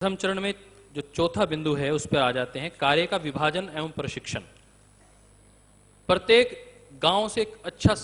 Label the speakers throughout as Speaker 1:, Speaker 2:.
Speaker 1: प्रथम चरण में जो चौथा बिंदु है उस पर आ जाते हैं, कार्य का विभाजन एवं प्रशिक्षण। प्रत्येक गांव से एक अच्छा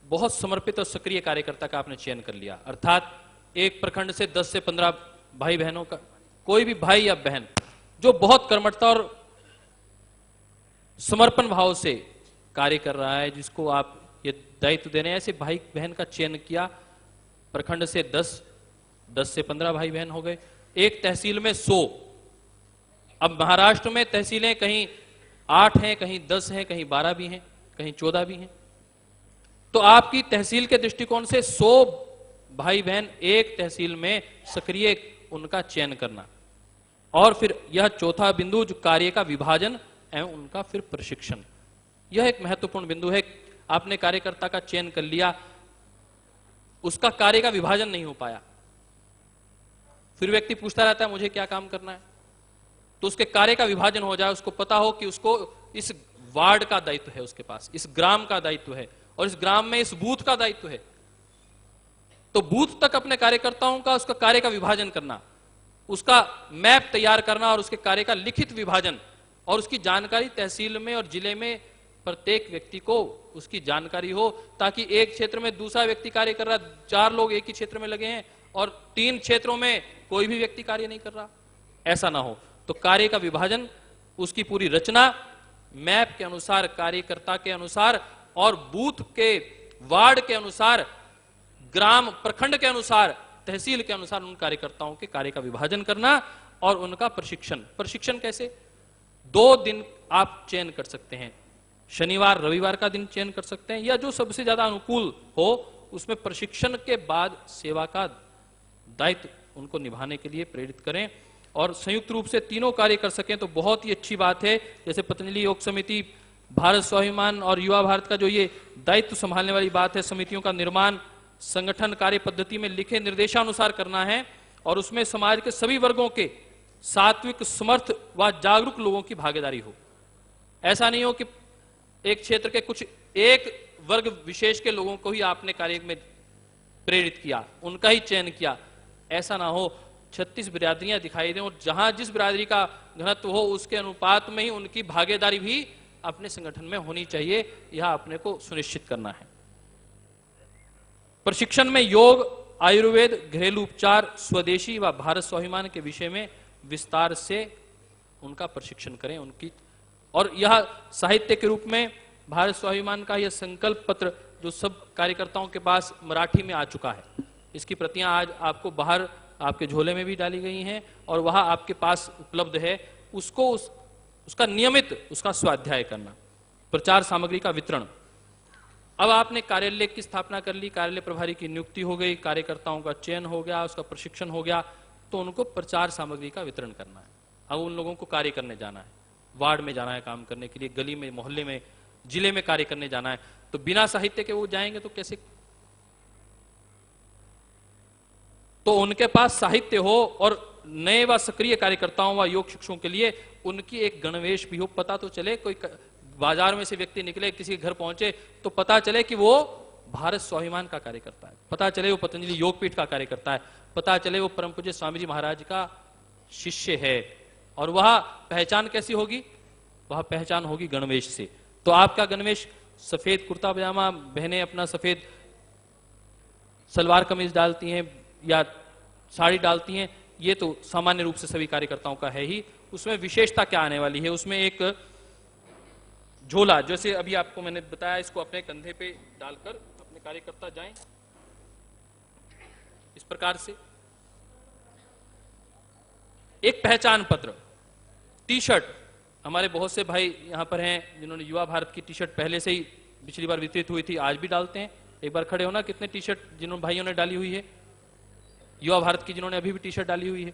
Speaker 1: बहुत समर्पित और सक्रिय कार्यकर्ता का आपने चयन कर लिया, अर्थात एक प्रखंड से 10 से 15 भाई बहनों का कोई भी भाई या बहन जो बहुत कर्मठता और समर्पण भाव से कार्य कर रहा है, जिसको आप ये दायित्व दे रहे हैं, ऐसे भाई बहन का चयन किया। प्रखंड से 10 से 15 भाई बहन हो गए, एक तहसील में 100। अब महाराष्ट्र में तहसीलें कहीं 8 हैं, कहीं 10 हैं, कहीं 12 भी हैं, कहीं 14 भी हैं। तो आपकी तहसील के दृष्टिकोण से 100 भाई बहन एक तहसील में सक्रिय उनका चयन करना, और फिर यह चौथा बिंदु जो कार्य का विभाजन एवं उनका फिर प्रशिक्षण, यह एक महत्वपूर्ण बिंदु है। आपने कार्यकर्ता का चयन कर लिया, उसका कार्य का विभाजन नहीं हो पाया, फिर व्यक्ति पूछता रहता है मुझे क्या काम करना है। तो उसके कार्य का विभाजन हो जाए, उसको पता हो कि उसको इस वार्ड का दायित्व है, उसके पास इस ग्राम का दायित्व है, और इस ग्राम में इस बूथ का दायित्व है। तो बूथ तक अपने कार्यकर्ताओं का उसका कार्य का विभाजन करना, उसका मैप तैयार करना और उसके कार्य का लिखित विभाजन, और उसकी जानकारी तहसील में और जिले में प्रत्येक व्यक्ति को उसकी जानकारी हो, ताकि एक क्षेत्र में दूसरा व्यक्ति कार्य कर रहा, 4 लोग एक ही क्षेत्र में लगे हैं और 3 क्षेत्रों में कोई भी व्यक्ति कार्य नहीं कर रहा, ऐसा ना हो। तो कार्य का विभाजन, उसकी पूरी रचना मैप के अनुसार, कार्यकर्ता के अनुसार और बूथ के वार्ड के अनुसार, ग्राम प्रखंड के अनुसार, तहसील के अनुसार उन कार्यकर्ताओं के कार्य का विभाजन करना और उनका प्रशिक्षण। प्रशिक्षण कैसे? 2 दिन आप चयन कर सकते हैं, शनिवार रविवार का दिन चयन कर सकते हैं, या जो सबसे ज्यादा अनुकूल हो उसमें प्रशिक्षण के बाद सेवा का दायित्व उनको निभाने के लिए प्रेरित करें, और संयुक्त रूप से तीनों कार्य कर सकें तो बहुत ही अच्छी बात है। जैसे पतंजलि योग समिति, भारत स्वाभिमान और युवा भारत का जो ये दायित्व संभालने वाली बात है, समितियों का निर्माण संगठन कार्य पद्धति में लिखे निर्देशानुसार करना है, और उसमें समाज के सभी वर्गों के सात्विक, समर्थ व जागरूक लोगों की भागीदारी हो। ऐसा नहीं हो कि एक क्षेत्र के कुछ एक वर्ग विशेष के लोगों को ही आपने कार्य में प्रेरित किया, उनका ही चयन किया, ऐसा ना हो। 36 बिरादरियां दिखाई दें, और जहां जिस बिरादरी का घनत्व हो उसके अनुपात में ही उनकी भागीदारी भी अपने संगठन में होनी चाहिए, यह अपने को सुनिश्चित करना है। प्रशिक्षण में योग, आयुर्वेद, घरेलू उपचार, स्वदेशी व भारत स्वाभिमान के विषय में विस्तार से उनका प्रशिक्षण करें उनकी। और यह साहित्य के रूप में भारत स्वाभिमान का यह संकल्प पत्र जो सब कार्यकर्ताओं के पास मराठी में आ चुका है, इसकी प्रतियां आज आपको बाहर आपके झोले में भी डाली गई हैं और वहां आपके पास उपलब्ध है। उसको उसका नियमित उसका स्वाध्याय करना। प्रचार सामग्री का वितरण। अब आपने कार्यालय की स्थापना कर ली, कार्यालय प्रभारी की नियुक्ति हो गई, कार्यकर्ताओं का चयन हो गया, उसका प्रशिक्षण हो गया, तो उनको प्रचार सामग्री का वितरण करना है। अब उन लोगों को कार्य करने जाना है, वार्ड में जाना है काम करने के लिए, गली में, मोहल्ले में, जिले में कार्य करने जाना है। तो बिना साहित्य के वो जाएंगे तो कैसे? तो उनके पास साहित्य हो, और नए व सक्रिय कार्यकर्ताओं व योग शिक्षकों के लिए उनकी एक गणवेश भी हो। पता तो चले, कोई बाजार में से व्यक्ति निकले, किसी के घर पहुंचे तो पता चले कि वो भारत स्वाभिमान का कार्यकर्ता है, पता चले वो पतंजलि योगपीठ का कार्यकर्ता है, पता चले वो परम पूज्य स्वामी जी महाराज का शिष्य है। और वह पहचान कैसी होगी? वह पहचान होगी गणवेश से। तो आपका गणवेश सफेद कुर्ता पजामा, बहनें अपना सफेद सलवार कमीज डालती हैं या साड़ी डालती हैं, ये तो सामान्य रूप से सभी कार्यकर्ताओं का है ही। उसमें विशेषता क्या आने वाली है? उसमें एक झोला, जैसे अभी आपको मैंने बताया, इसको अपने कंधे पे डालकर अपने कार्यकर्ता जाएं इस प्रकार से। एक पहचान पत्र, टी शर्ट, हमारे बहुत से भाई यहां पर हैं जिन्होंने युवा भारत की टी शर्ट पहले से ही पिछली बार वितरित हुई थी, आज भी डालते हैं। एक बार खड़े होना, कितने टी शर्ट जिन्होंने भाइयों ने डाली हुई है युवा भारत की, जिन्होंने अभी भी टी शर्ट डाली हुई है।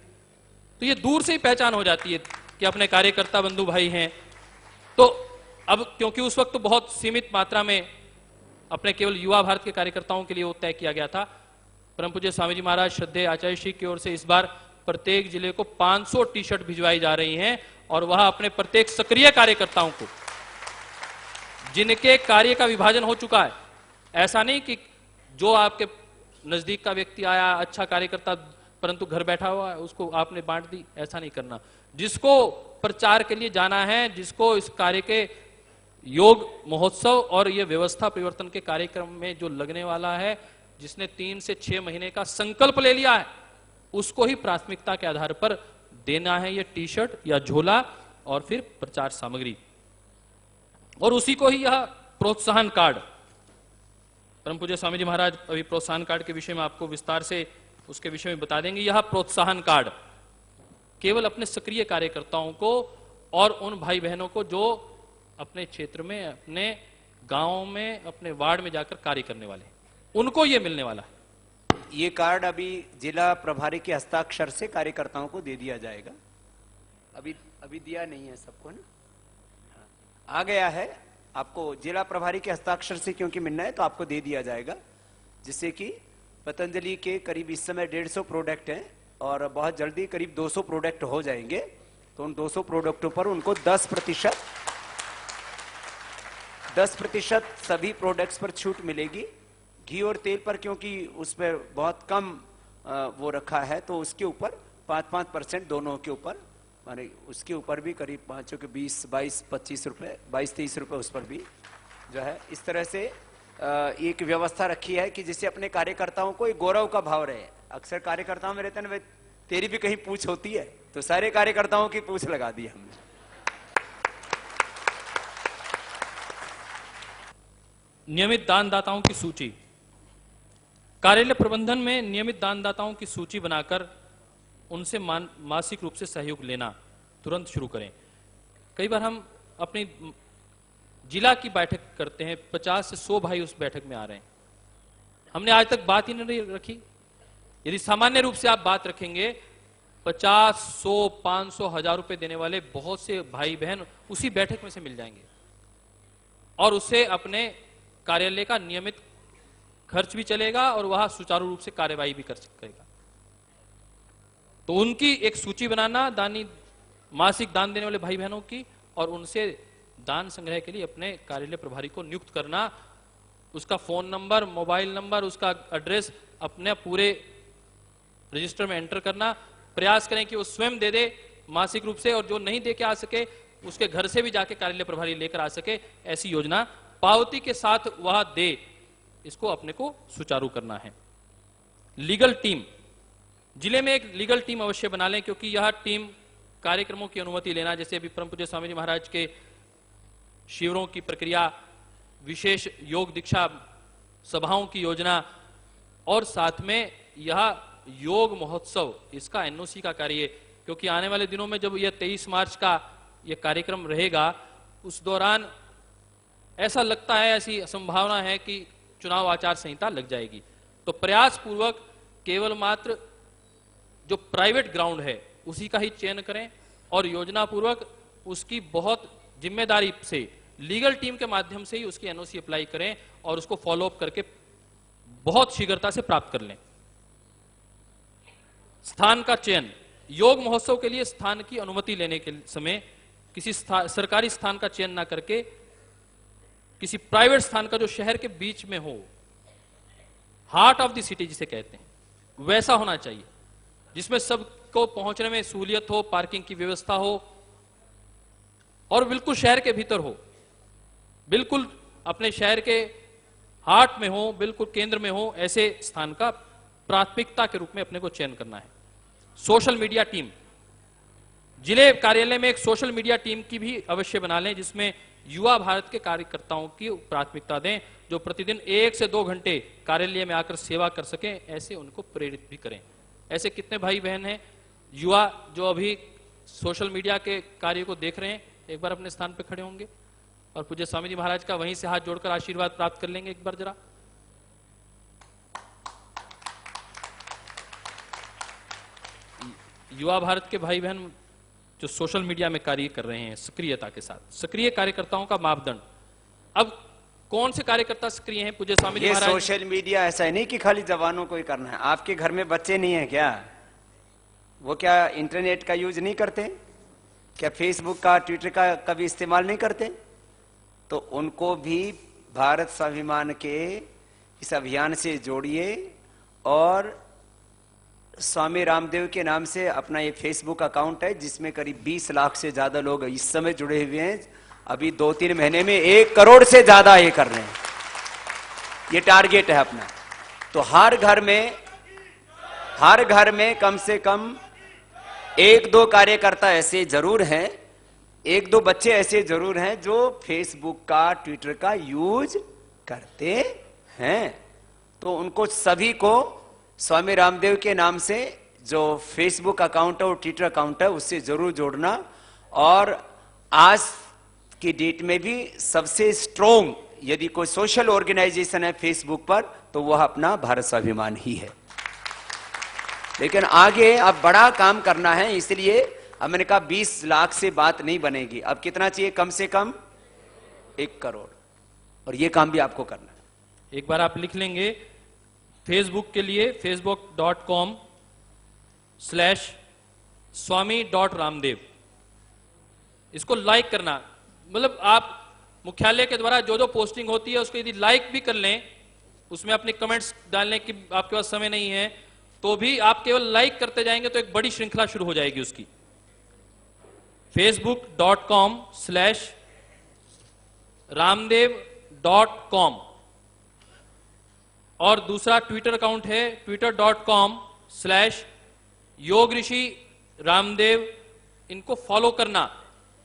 Speaker 1: तो ये दूर से ही पहचान हो जाती है कि अपने कार्यकर्ता बंधु भाई हैं। तो अब क्योंकि उस वक्त तो बहुत सीमित मात्रा में अपने केवल युवा भारत के कार्यकर्ताओं के लिए वो तय किया गया था, परम पूज्य स्वामी जी महाराज श्रद्धेय आचार्य श्री की ओर से इस बार प्रत्येक जिले को 500 टी शर्ट भिजवाई जा रही हैं, और वह अपने प्रत्येक सक्रिय कार्यकर्ताओं को, जिनके कार्य का विभाजन हो चुका है, ऐसा नहीं कि जो आपके नजदीक का व्यक्ति आया, अच्छा कार्यकर्ता परंतु घर बैठा हुआ है उसको आपने बांट दी, ऐसा नहीं करना। जिसको प्रचार के लिए जाना है, जिसको इस कार्य के योग महोत्सव और ये व्यवस्था परिवर्तन के कार्यक्रम में जो लगने वाला है, जिसने 3 से 6 महीने का संकल्प ले लिया है, उसको ही प्राथमिकता के आधार पर देना है ये टी शर्ट या झोला और फिर प्रचार सामग्री, और उसी को ही यह प्रोत्साहन कार्ड। परम पूज्य स्वामी जी महाराज अभी प्रोत्साहन कार्ड के विषय में आपको विस्तार से उसके विषय में बता देंगे। यह प्रोत्साहन कार्ड केवल अपने सक्रिय कार्यकर्ताओं को और उन भाई बहनों को जो अपने क्षेत्र में, अपने गांव में, अपने वार्ड में जाकर कार्य करने वाले, उनको यह मिलने वाला है।
Speaker 2: ये कार्ड अभी जिला प्रभारी के हस्ताक्षर से कार्यकर्ताओं को दे दिया जाएगा। अभी दिया नहीं है सबको ना, आ गया है आपको जिला प्रभारी के हस्ताक्षर से, क्योंकि मिलना है तो आपको दे दिया जाएगा, जिससे कि पतंजलि के करीब इस समय 150 प्रोडक्ट हैं और बहुत जल्दी करीब 200 प्रोडक्ट हो जाएंगे। तो उन 200 प्रोडक्टों पर उनको 10% सभी प्रोडक्ट्स पर छूट मिलेगी। घी और तेल पर क्योंकि उस पर बहुत कम वो रखा है, तो उसके ऊपर 5% दोनों के ऊपर, माने उसके ऊपर भी करीब 5 के 20, 22, 25 रुपए, 22-23 रुपए उस पर भी जो है। इस तरह से एक व्यवस्था रखी है कि जिससे अपने कार्यकर्ताओं को एक गौरव का भाव रहे। अक्सर कार्यकर्ताओं में रहते हैं ना, तेरी भी कहीं पूछ होती है, तो सारे कार्यकर्ताओं की पूछ लगा दी हमने।
Speaker 1: नियमित दानदाताओं की सूची, कार्यालय प्रबंधन में नियमित दानदाताओं की सूची बनाकर उनसे मासिक रूप से सहयोग लेना तुरंत शुरू करें। कई बार हम अपनी जिला की बैठक करते हैं, 50 से 100 भाई उस बैठक में आ रहे हैं, हमने आज तक बात ही नहीं रखी। यदि सामान्य रूप से आप बात रखेंगे, 50, 100, 500, 1000 रुपए देने वाले बहुत से भाई बहन उसी बैठक में से मिल जाएंगे और उससे अपने कार्यालय का नियमित खर्च भी चलेगा और वह सुचारू रूप से कार्यवाही भी कर सकेगा। तो उनकी एक सूची बनाना, दानी मासिक दान देने वाले भाई बहनों की, और उनसे दान संग्रह के लिए अपने कार्यालय प्रभारी को नियुक्त करना, उसका फोन नंबर, मोबाइल नंबर, उसका एड्रेस अपने पूरे रजिस्टर में एंटर करना। प्रयास करें कि वो स्वयं दे दे मासिक रूप से, और जो नहीं दे के आ सके उसके घर से भी जाके कार्यालय प्रभारी लेकर आ सके, ऐसी योजना पावती के साथ वह दे, इसको अपने को सुचारू करना है। लीगल टीम, जिले में एक लीगल टीम अवश्य बना लें, क्योंकि यह टीम कार्यक्रमों की अनुमति लेना, जैसे अभी परम पूज्य स्वामी जी महाराज के शिविरों की प्रक्रिया, विशेष योग दीक्षा सभाओं की योजना, और साथ में यह योग महोत्सव, इसका एनओसी का कार्य, क्योंकि आने वाले दिनों में जब यह 23 मार्च का यह कार्यक्रम रहेगा, उस दौरान ऐसा लगता है, ऐसी संभावना है कि चुनाव आचार संहिता लग जाएगी। तो प्रयास पूर्वक केवल मात्र जो प्राइवेट ग्राउंड है उसी का ही चयन करें और योजना पूर्वक उसकी बहुत जिम्मेदारी से लीगल टीम के माध्यम से ही उसकी एनओसी अप्लाई करें और उसको फॉलो अप करके बहुत शीघ्रता से प्राप्त कर लें। स्थान का चयन, योग महोत्सव के लिए स्थान की अनुमति लेने के समय किसी सरकारी स्थान का चयन ना करके किसी प्राइवेट स्थान का जो शहर के बीच में हो, हार्ट ऑफ द सिटी जिसे कहते हैं, वैसा होना चाहिए, जिसमें सबको पहुंचने में सहूलियत हो, पार्किंग की व्यवस्था हो और बिल्कुल शहर के भीतर हो, बिल्कुल अपने शहर के हार्ट में हो, बिल्कुल केंद्र में हो। ऐसे स्थान का प्राथमिकता के रूप में अपने को चयन करना है। सोशल मीडिया टीम, जिले कार्यालय में एक सोशल मीडिया टीम की भी अवश्य बना लें, जिसमें युवा भारत के कार्यकर्ताओं की प्राथमिकता दें, जो प्रतिदिन 1 से 2 घंटे कार्यालय में आकर सेवा कर सकें, ऐसे उनको प्रेरित भी करें। ऐसे कितने भाई बहन हैं युवा जो अभी सोशल मीडिया के कार्य को देख रहे हैं, एक बार अपने स्थान पर खड़े होंगे और पूज्य स्वामी जी महाराज का वहीं से हाथ जोड़कर आशीर्वाद प्राप्त कर लेंगे एक बार जरा। युवा भारत के भाई बहन जो सोशल मीडिया में कार्य कर रहे हैं सक्रियता के साथ, सक्रिय कार्यकर्ताओं का मापदंड, अब कौन से कार्यकर्ता सक्रिय हैं पूज्य स्वामी जी महाराज?
Speaker 2: सोशल मीडिया ऐसा नहीं कि खाली जवानों को ही करना है। आपके घर में बच्चे नहीं है क्या? वो क्या इंटरनेट का यूज नहीं करते? क्या फेसबुक का, ट्विटर का कभी इस्तेमाल नहीं करते? तो उनको भी भारत स्वाभिमान के इस अभियान से जोड़िए और स्वामी रामदेव के नाम से अपना ये फेसबुक अकाउंट है, जिसमें करीब 20 लाख से ज्यादा लोग इस समय जुड़े हुए हैं। अभी 2-3 महीने में 1 करोड़ से ज्यादा ये कर रहे हैं, ये टारगेट है अपना। तो हर घर में कम से कम 1-2 कार्यकर्ता ऐसे जरूर हैं, 1-2 बच्चे ऐसे जरूर हैं जो फेसबुक का, ट्विटर का यूज करते हैं। तो उनको सभी को स्वामी रामदेव के नाम से जो फेसबुक अकाउंट है और ट्विटर अकाउंट है उससे जरूर जोड़ना। और आज की डेट में भी सबसे स्ट्रोंग यदि कोई सोशल ऑर्गेनाइजेशन है फेसबुक पर तो वह अपना भारत स्वाभिमान ही है। लेकिन आगे अब बड़ा काम करना है, इसलिए अब मैंने कहा 20 लाख से बात नहीं बनेगी। अब कितना चाहिए? कम से कम 1 करोड़, और यह काम भी आपको करना है।
Speaker 1: एक बार आप लिख लेंगे फेसबुक के लिए facebook.com/swami.ramdev, इसको लाइक करना। मतलब आप मुख्यालय के द्वारा जो जो पोस्टिंग होती है उसको यदि लाइक भी कर लें, उसमें अपने कमेंट्स डालने की आपके पास समय नहीं है तो भी आप केवल लाइक करते जाएंगे तो एक बड़ी श्रृंखला शुरू हो जाएगी उसकी। facebook.com/ramdev.com। और दूसरा ट्विटर अकाउंट है twitter.com/योगऋषि रामदेव। इनको फॉलो करना,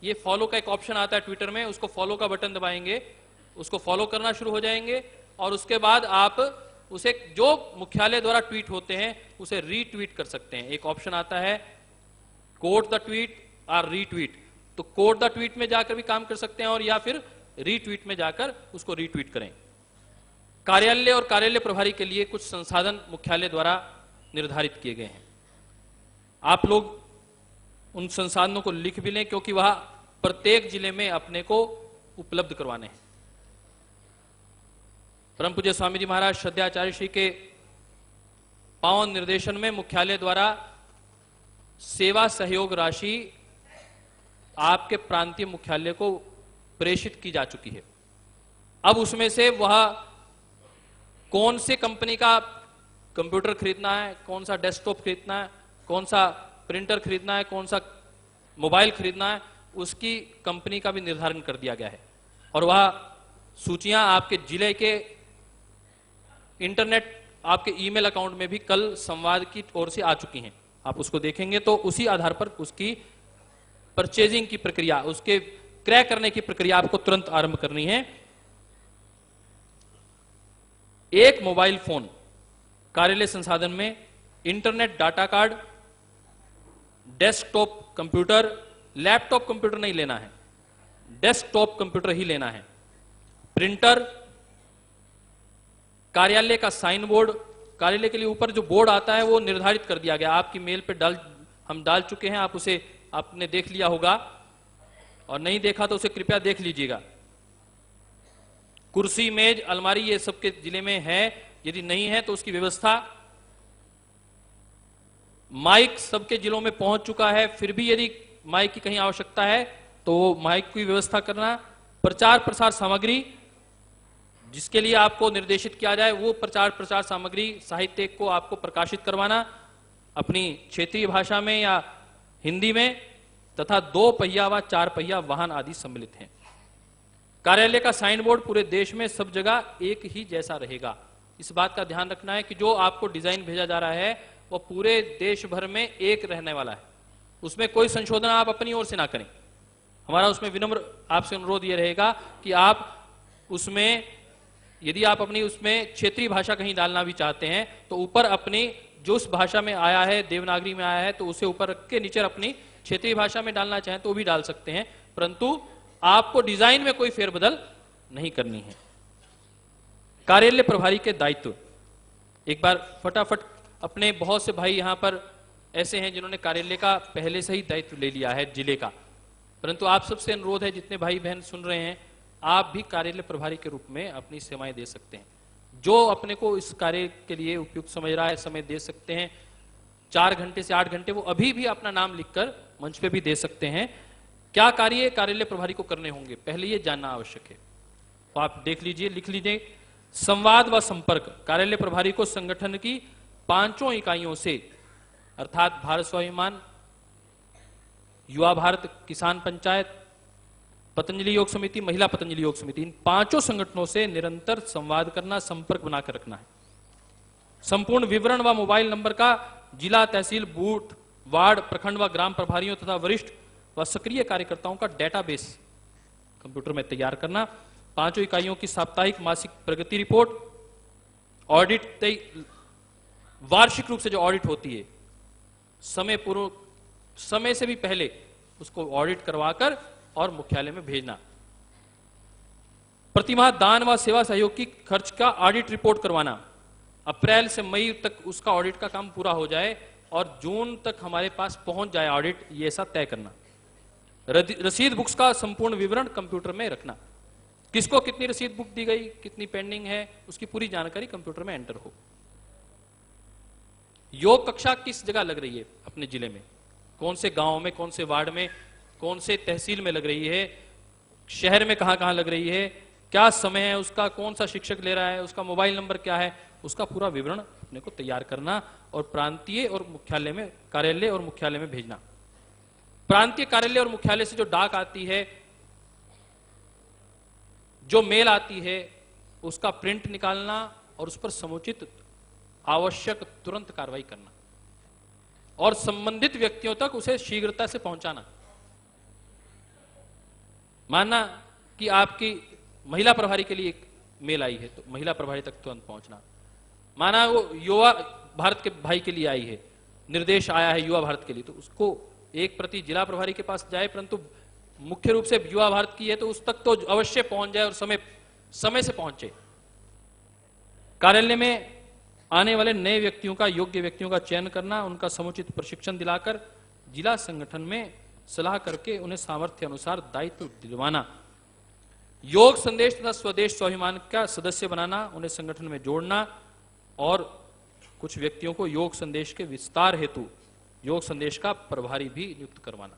Speaker 1: ये फॉलो का एक ऑप्शन आता है ट्विटर में, उसको फॉलो का बटन दबाएंगे, उसको फॉलो करना शुरू हो जाएंगे। और उसके बाद आप उसे जो मुख्यालय द्वारा ट्वीट होते हैं उसे रीट्वीट कर सकते हैं। एक ऑप्शन आता है कोट द ट्वीट और रीट्वीट, तो कोट द ट्वीट में जाकर भी काम कर सकते हैं और या फिर रीट्वीट में जाकर उसको रीट्वीट करें। कार्यालय और कार्यालय प्रभारी के लिए कुछ संसाधन मुख्यालय द्वारा निर्धारित किए गए हैं। आप लोग उन संसाधनों को लिख भी लें क्योंकि वह प्रत्येक जिले में अपने को उपलब्ध करवाने हैं। परम पूज्य स्वामी जी महाराज श्रद्धाचार्य श्री के पावन निर्देशन में मुख्यालय द्वारा सेवा सहयोग राशि आपके प्रांतीय मुख्यालय को प्रेषित की जा चुकी है। अब उसमें से वह कौन से कंपनी का कंप्यूटर खरीदना है, कौन सा डेस्कटॉप खरीदना है, कौन सा प्रिंटर खरीदना है, कौन सा मोबाइल खरीदना है, उसकी कंपनी का भी निर्धारण कर दिया गया है। और वह सूचियां आपके जिले के इंटरनेट आपके ईमेल अकाउंट में भी कल संवाद की ओर से आ चुकी हैं। आप उसको देखेंगे तो उसी आधार पर उसकी परचेजिंग की प्रक्रिया, उसके क्रय करने की प्रक्रिया आपको तुरंत आरंभ करनी है। एक मोबाइल फोन कार्यालय संसाधन में internet data card, desktop computer, laptop computer नहीं लेना है, डेस्कटॉप कंप्यूटर ही लेना है, प्रिंटर, कार्यालय का साइन बोर्ड। कार्यालय के लिए ऊपर जो बोर्ड आता है वो निर्धारित कर दिया गया, आपकी मेल पे हम डाल चुके हैं, आप उसे आपने देख लिया होगा और नहीं देखा तो उसे कृपया देख लीजिएगा। कुर्सी, मेज, अलमारी ये सबके जिले में है, यदि नहीं है तो उसकी व्यवस्था। माइक सबके जिलों में पहुंच चुका है, फिर भी यदि माइक की कहीं आवश्यकता है तो माइक की व्यवस्था करना। प्रचार प्रसार सामग्री जिसके लिए आपको निर्देशित किया जाए वो प्रचार प्रसार सामग्री साहित्य को आपको प्रकाशित करवाना अपनी क्षेत्रीय भाषा में या हिंदी में, तथा 2 पहिया व 4 पहिया वाहन आदि सम्मिलित हैं। कार्यालय का साइन बोर्ड पूरे देश में सब जगह एक ही जैसा रहेगा। इस बात का ध्यान रखना है कि जो आपको डिजाइन भेजा जा रहा है वो पूरे देश भर में एक रहने वाला है, उसमें कोई संशोधन आप अपनी ओर से ना करें। हमारा उसमें विनम्र आपसे अनुरोध यह रहेगा कि आप उसमें यदि आप अपनी उसमें क्षेत्रीय भाषा कहीं डालना भी चाहते हैं तो ऊपर अपनी जो उस भाषा में आया है, देवनागरी में आया है, तो उसे ऊपर रख के नीचे अपनी क्षेत्रीय भाषा में डालना चाहें तो भी डाल सकते हैं, परंतु आपको डिजाइन में कोई फेरबदल नहीं करनी है। कार्यालय प्रभारी के दायित्व एक बार फटाफट, अपने बहुत से भाई यहां पर ऐसे हैं जिन्होंने कार्यालय का पहले से ही दायित्व ले लिया है जिले का, परंतु आप सबसे अनुरोध है, जितने भाई बहन सुन रहे हैं, आप भी कार्यालय प्रभारी के रूप में अपनी सेवाएं दे सकते हैं। जो अपने को इस कार्य के लिए उपयुक्त समझ रहा है समय दे सकते हैं। 4 घंटे से 8 घंटे वो अभी भी अपना नाम लिखकर मंच पे भी दे सकते हैं। क्या कार्य कार्यालय प्रभारी को करने होंगे पहले ये जानना आवश्यक है, तो आप देख लीजिए, लिख लीजिए। संवाद व संपर्क, कार्यालय प्रभारी को संगठन की 5 इकाइयों से अर्थात भारत स्वाभिमान, युवा भारत, किसान पंचायत, पतंजलि योग समिति, महिला पतंजलि योग समिति, इन पांचों संगठनों से निरंतर संवाद करना, संपर्क बनाकर रखना है। संपूर्ण विवरण व मोबाइल नंबर का जिला, तहसील, बूथ, वार्ड, प्रखंड व ग्राम प्रभारियों तथा वरिष्ठ व सक्रिय कार्यकर्ताओं का डेटाबेस कंप्यूटर में तैयार करना। पांचों इकाइयों की साप्ताहिक, मासिक प्रगति रिपोर्ट, ऑडिट, वार्षिक रूप से जो ऑडिट होती है, समय से भी पहले उसको ऑडिट करवाकर और मुख्यालय में भेजना। प्रतिमाह दान व सेवा सहयोग की खर्च का ऑडिट रिपोर्ट करवाना। अप्रैल से मई तक उसका ऑडिट का काम पूरा हो जाए और जून तक हमारे पास पहुंच जाए ऑडिट, ये ऐसा तय करना। रसीद बुक्स का संपूर्ण विवरण कंप्यूटर में रखना। किसको कितनी रसीद बुक दी गई, कितनी पेंडिंग है, उसकी पूरी जानकारी कंप्यूटर में एंटर हो। योग कक्षा किस जगह लग रही है अपने जिले में, कौन से गांव में, कौन से वार्ड में, कौन से तहसील में लग रही है, शहर में कहां कहां लग रही है, क्या समय है उसका, कौन सा शिक्षक ले रहा है, उसका मोबाइल नंबर क्या है, उसका पूरा विवरण अपने को तैयार करना और प्रांतीय और मुख्यालय में, कार्यालय और मुख्यालय में भेजना। प्रांतीय कार्यालय और मुख्यालय से जो डाक आती है, जो मेल आती है, उसका प्रिंट निकालना और उस पर समुचित आवश्यक तुरंत कार्रवाई करना और संबंधित व्यक्तियों तक उसे शीघ्रता से पहुंचाना। मानना कि आपकी महिला प्रभारी के लिए एक मेल आई है तो महिला प्रभारी तक तुरंत पहुंचना। माना वो युवा भारत के भाई के लिए आई है, निर्देश आया है युवा भारत के लिए, तो उसको एक प्रति जिला प्रभारी के पास जाए, परंतु मुख्य रूप से युवा भारत की है तो उस तक तो अवश्य पहुंच जाए और समय से पहुंचे। कार्यालय में आने वाले नए व्यक्तियों का, योग्य व्यक्तियों का चयन करना, उनका समुचित प्रशिक्षण दिलाकर जिला संगठन में सलाह करके उन्हें सामर्थ्य अनुसार दायित्व दिलवाना। योग संदेश तथा स्वदेश स्वाभिमान का सदस्य बनाना, उन्हें संगठन में जोड़ना और कुछ व्यक्तियों को योग संदेश के विस्तार हेतु योग संदेश का प्रभारी भी नियुक्त करवाना।